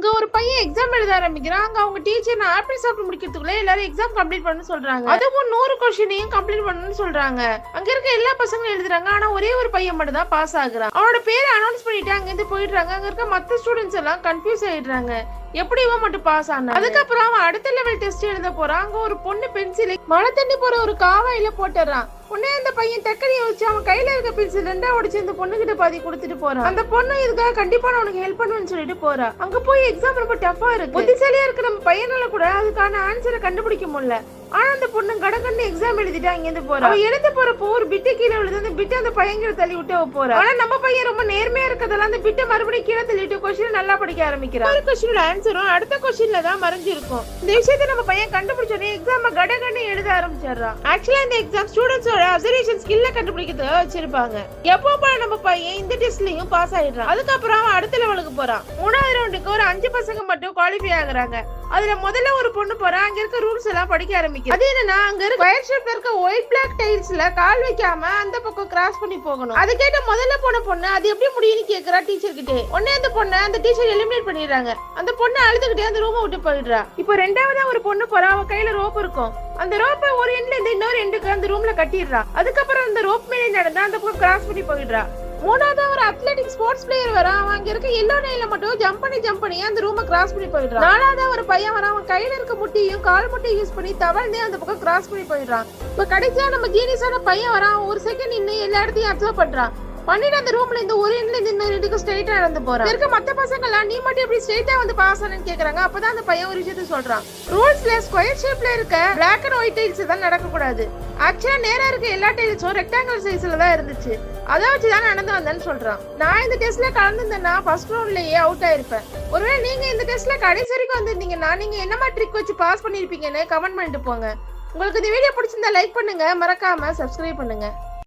அங்க ஒரு பையன் எக்ஸாம் எழுத ஆரம்பிக்கிறான். அங்க அவங்க டீச்சர் ஆப்பிள் சாப்பிட்டு முடிக்கிறதுக்குள்ள எல்லாரும் எக்ஸாம் கம்ப்ளீட் பண்ண சொல்றாங்க. அதுவும் 100 கொஸ்டினையும் கம்ப்ளீட் பண்ணணும்னு சொல்றாங்க. அங்க இருக்க எல்லா பசங்களும் எழுதுறாங்க. ஆனா ஒரே ஒரு பையன் மட்டும் தான் பாஸ் ஆகுறான். அவனோட பேரை அனௌன்ஸ் பண்ணிட்டு அங்க இருந்து போயிடுறாங்க. அங்க இருக்க மத்த ஸ்டூடெண்ட்ஸ் எல்லாம் கன்ஃபியூஸ் ஆயிடுறாங்க. எப்படி இவன் மட்டும் பாஸ் ஆனா? அதுக்கப்புறம் அவன் அடுத்த லெவல் டெஸ்ட் எழுத போறான். அங்க ஒரு பொண்ணு பென்சிலை மழை தண்ணி போற ஒரு காவாயில போட்டுறான். உடனே அந்த பையன் டக்குனு யோசிச்சு அவன் கையில இருக்க பென்சில் ரெண்டா உடைச்சு அந்த பொண்ணு கிட்ட பாதி கொடுத்துட்டு போறான். அந்த பொண்ணு இதுக்காக கண்டிப்பா நான் உனக்கு ஹெல்ப் பண்ணுவேன்னு சொல்லிட்டு போறா. அங்க போய் எக்ஸாம் ரொம்ப டஃபா இருக்கு. புத்திசாலியா இருக்கு நம்ம பையனால கூட அதுக்கான ஆன்சரை கண்டுபிடிக்க முடியல. ஆனா அந்த பொண்ணு கடகண்டு எக்ஸாம் எழுதிட்டு அங்க இருந்து போறா. அவ எழுத போறப்போ ஒரு பிட்டு கீழே விழுது. அந்த பிட்டு அந்த பையன் தள்ளி விட்டு போறா. ஆனா நம்ம பையன் ரொம்ப நேர்மையா இருக்கதால அந்த பிட்டை மறுபடியும் கீழே தள்ளிட்டு கொஸ்டின் நல்லா படிக்க ஆரம்பிக்கிறான். ஒரு கொஸ்டினோட ஆன்சரும் அடுத்த கொஸ்டின்ல தான் மறைஞ்சிருக்கும். இந்த விஷயத்தை நம்ம பையன் கண்டுபிடிச்சோடனே எக்ஸாம கடகண்டு எழுத ஆரம்பிச்சிடறான். ஆக்சுவலா இந்த எக்ஸாம் ஸ்டூடெண்ட்ஸோட அப்சர்வேஷன் ஸ்கில்ல கண்டுபிடிக்கிறதுக்காக வச்சிருப்பாங்க. எப்போ போல நம்ம பையன் இந்த டெஸ்ட்லயும் பாஸ் ஆயிடுறான். அதுக்கப்புறம் அவன் அடுத்த லெவலுக்கு போறான். 3வது ரவுண்டுக்கு ஒரு 5 பசங்க மட்டும் குவாலிஃபை ஆகுறாங்க. அதுல முதல்ல ஒரு பொண்ணு போறா. அங்க இருக்க ரூல்ஸ் எல்லாம் படிக்க ஆரம்பிக்கும். அது என்னன்னா அங்க இருக்க ஒயிட் ஷேப்ல இருக்க ஒயிட் பிளாக் டைல்ஸ்ல கால் வைக்காம அந்த பக்கம் கிராஸ் பண்ணி போகணும். அது கேட்ட முதல்ல போன பொண்ணு அது எப்படி முடியும்னு கேக்குறா டீச்சர் கிட்ட. உடனே அந்த பொண்ணை அந்த டீச்சர் எலிமினேட் பண்ணிடுறாங்க. அந்த பொண்ணு அழுதுகிட்டே அந்த ரூமை விட்டு போயிடுறா. இப்போ ரெண்டாவதா ஒரு பொண்ணு போறா. அவ கையில ரோப் இருக்கும். அந்த ரோப்பை ஒரு எண்ட்ல இருந்து இன்னொரு எண்டுக்கு அந்த ரூம்ல கட்டிடுறா. அதுக்கப்புறம் அந்த ரோப் மேலே நடந்தா அந்த பக்கம் கிராஸ் பண்ணி போயிடுறா. 3வது ஒரு அத்லெட்டிக் ஸ்போர்ட்ஸ் பிளேயர் வரா. அவன் அங்க இருக்க எல்லோ லைன்ல மட்டும் ஜம்ப் பண்ணி அந்த ரூமை கிராஸ் பண்ணி போயிடுறான். 4வது ஒரு பையன் வரா. அவன் கையில இருக்க முட்டியும் கால் முட்டையும் யூஸ் பண்ணி தவழ்ந்தே அந்த பக்கம் கிராஸ் பண்ணி போயிடுறான். இப்ப கடைசியா நம்ம ஜீனியஸான பையன் வரா. ஒரு செகண்ட் இன்னும் எல்லா இடத்தையும் அப்சர்வ் பண்றான். பண்ணிட்டு அந்த ரூம்ல இந்த ஒரு எண்ட்ல இருந்து இன்னொரு எண்டுக்கு ஸ்ட்ரைட்டா நடந்து போறான். இருக்க மத்த பசங்க எல்லாம் நீ மட்டும் எப்படி ஸ்ட்ரைட்டா வந்து பாஸ் ஆனன்னு கேக்குறாங்க. அப்பதான் அந்த பையன் ஒரு விஷயத்த சொல்றான். ரூல்ஸ்ல ஸ்கொயர் ஷேப்ல இருக்க பிளாக் அண்ட் ஒயிட் டைல்ஸ் தான் நடக்க கூடாது. ஆக்சுவலா நேரா இருக்க எல்லா டைல்ஸும் ரெக்டாங்கிள் சைஸ்ல தான் இருந்துச்சு. அதை வச்சுதான் நடந்து வந்தேன்னு சொல்றான். நான் இந்த டெஸ்ட்ல கலந்துருந்தேன்னா ஃபர்ஸ்ட் ரவுண்ட்லயே அவுட் ஆயிருப்பேன். ஒருவேளை நீங்க இந்த டெஸ்ட்ல கடைசி வரைக்கும் வந்திருந்தீங்கன்னா நீங்க என்ன மாதிரி ட்ரிக் வச்சு பாஸ் பண்ணிருப்பீங்கன்னு கமெண்ட் பண்ணிட்டு போங்க. உங்களுக்கு இந்த வீடியோ பிடிச்சிருந்தா லைக் பண்ணுங்க, மறக்காம சப்ஸ்கிரைப் பண்ணுங்க.